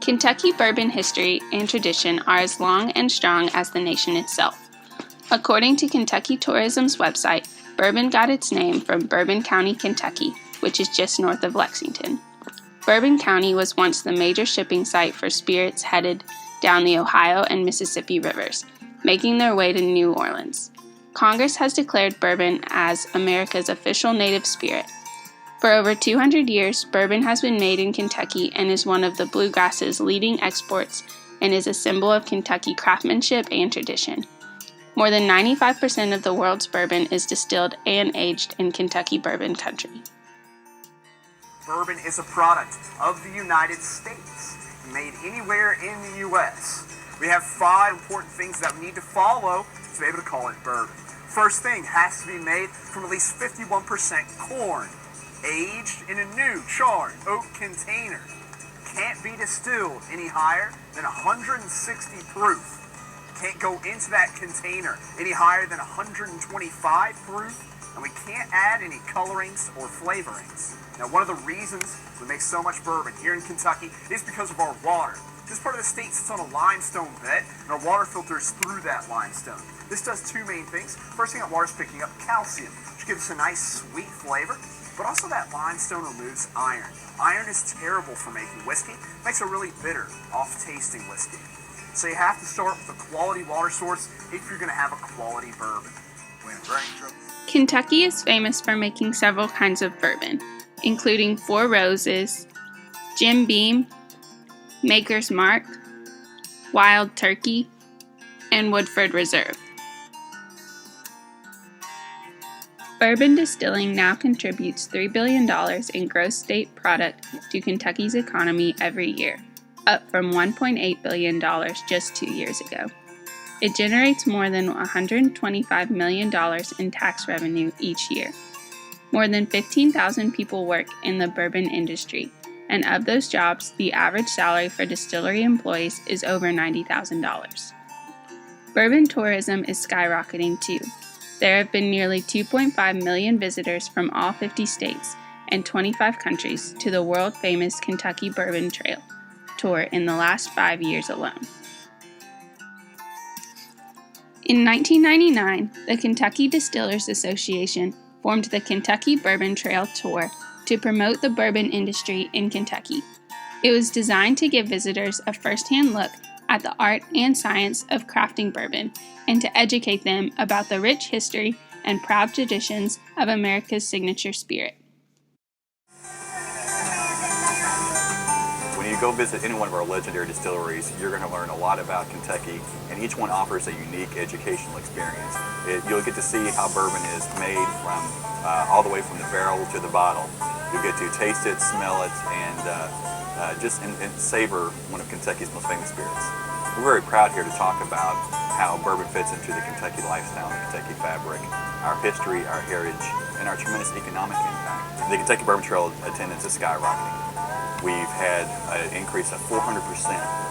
Kentucky bourbon history and tradition are as long and strong as the nation itself. According to Kentucky Tourism's website, bourbon got its name from Bourbon County, Kentucky, which is just north of Lexington. Bourbon County was once the major shipping site for spirits headed down the Ohio and Mississippi rivers, making their way to New Orleans. Congress has declared bourbon as America's official native spirit. For over 200 years, bourbon has been made in Kentucky and is one of the Bluegrass's leading exports and is a symbol of Kentucky craftsmanship and tradition. More than 95% of the world's bourbon is distilled and aged in Kentucky bourbon country. Bourbon is a product of the United States, made anywhere in the U.S. We have 5 important things that we need to follow to be able to call it bourbon. First thing, has to be made from at least 51% corn, aged in a new charred oak container. Can't be distilled any higher than 160 proof. Can't go into that container any higher than 125 proof, and we can't add any colorings or flavorings. Now, one of the reasons we make so much bourbon here in Kentucky is because of our water. This part of the state sits on a limestone bed, and our water filters through that limestone. This does 2 main things. First thing, that water is picking up calcium, which gives us a nice sweet flavor, but also that limestone removes iron. Iron is terrible for making whiskey. It makes a really bitter, off-tasting whiskey. So you have to start with a quality water source if you're going to have a quality bourbon. Kentucky is famous for making several kinds of bourbon, including Four Roses, Jim Beam, Maker's Mark, Wild Turkey, and Woodford Reserve. Bourbon distilling now contributes $3 billion in gross state product to Kentucky's economy every year, up from $1.8 billion just 2 years ago. It generates more than $125 million in tax revenue each year. More than 15,000 people work in the bourbon industry, and of those jobs, the average salary for distillery employees is over $90,000. Bourbon tourism is skyrocketing too. There have been nearly 2.5 million visitors from all 50 states and 25 countries to the world-famous Kentucky Bourbon Trail tour in the last 5 years alone. In 1999, the Kentucky Distillers Association formed the Kentucky Bourbon Trail Tour to promote the bourbon industry in Kentucky. It was designed to give visitors a first-hand look at the art and science of crafting bourbon and to educate them about the rich history and proud traditions of America's signature spirit. When you go visit any one of our legendary distilleries, you're going to learn a lot about Kentucky, and each one offers a unique educational experience. You'll get to see how bourbon is made from all the way from the barrel to the bottle. You'll get to taste it, smell it, and savor one of Kentucky's most famous spirits. We're very proud here to talk about how bourbon fits into the Kentucky lifestyle and the Kentucky fabric, our history, our heritage, and our tremendous economic impact. The Kentucky Bourbon Trail attendance is skyrocketing. We've had an increase of 400%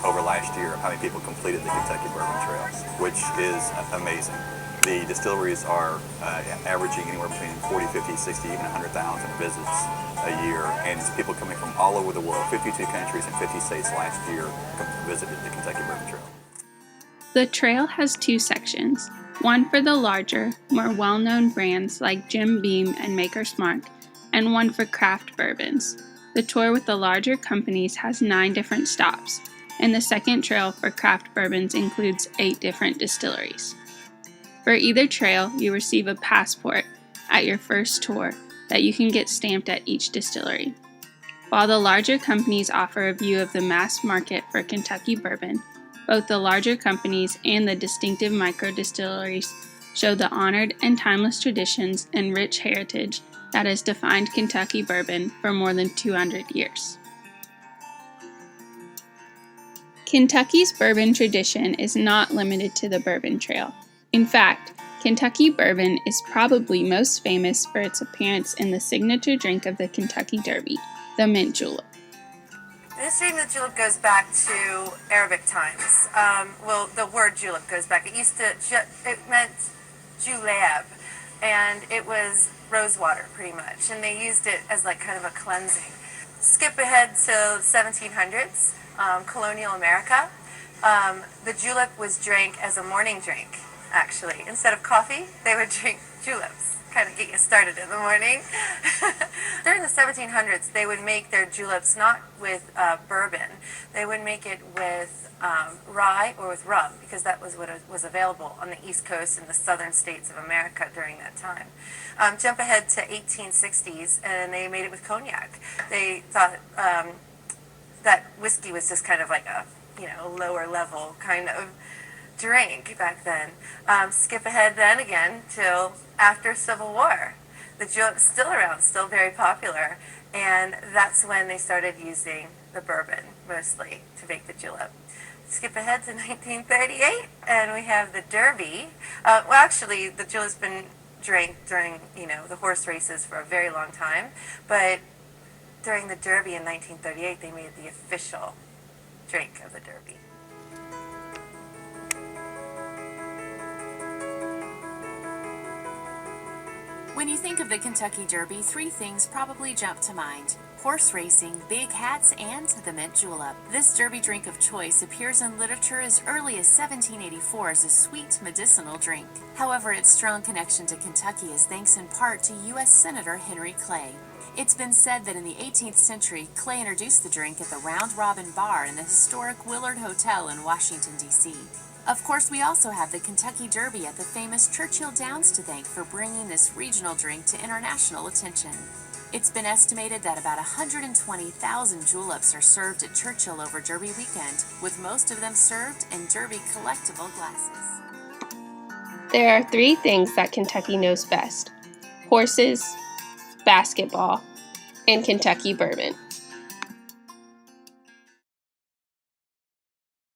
over last year of how many people completed the Kentucky Bourbon Trail, which is amazing. The distilleries are averaging anywhere between 40, 50, 60, even 100,000 visits a year, and it's people coming from all over the world. 52 countries and 50 states last year visited the Kentucky Bourbon Trail. The trail has 2 sections, one for the larger, more well-known brands like Jim Beam and Maker's Mark, and one for craft bourbons. The tour with the larger companies has 9 different stops, and the second trail for craft bourbons includes 8 different distilleries. For either trail, you receive a passport at your first tour that you can get stamped at each distillery. While the larger companies offer a view of the mass market for Kentucky bourbon, both the larger companies and the distinctive micro-distilleries show the honored and timeless traditions and rich heritage that has defined Kentucky bourbon for more than 200 years. Kentucky's bourbon tradition is not limited to the Bourbon Trail. In fact, Kentucky bourbon is probably most famous for its appearance in the signature drink of the Kentucky Derby, the mint julep. The history of the julep goes back to Arabic times. The word julep goes back. It meant juleb, and it was rose water pretty much, and they used it as like kind of a cleansing. Skip ahead to 1700s, colonial America. The julep was drank as a morning drink, actually. Instead of coffee, they would drink juleps, kind of get you started in the morning. During the 1700s, they would make their juleps not with bourbon. They would make it with rye or with rum, because that was what was available on the East Coast and the southern states of America during that time. Jump ahead to 1860s, and they made it with cognac. They thought that whiskey was just kind of like a lower level kind of drink back then. Skip ahead then again till after Civil War. The julep's still around, still very popular, and that's when they started using the bourbon mostly to make the julep. Skip ahead to 1938, and we have the Derby. Well, actually, the julep's been drank during the horse races for a very long time, but during the Derby in 1938, they made the official drink of the Derby. When you think of the Kentucky Derby, three things probably jump to mind: horse racing, big hats, and the mint julep. This Derby drink of choice appears in literature as early as 1784 as a sweet medicinal drink. However, its strong connection to Kentucky is thanks in part to U.S. Senator Henry Clay. It's been said that in the 18th century, Clay introduced the drink at the Round Robin Bar in the historic Willard Hotel in Washington, D.C. Of course, we also have the Kentucky Derby at the famous Churchill Downs to thank for bringing this regional drink to international attention. It's been estimated that about 120,000 juleps are served at Churchill over Derby weekend, with most of them served in Derby collectible glasses. There are three things that Kentucky knows best: horses, basketball, and Kentucky bourbon.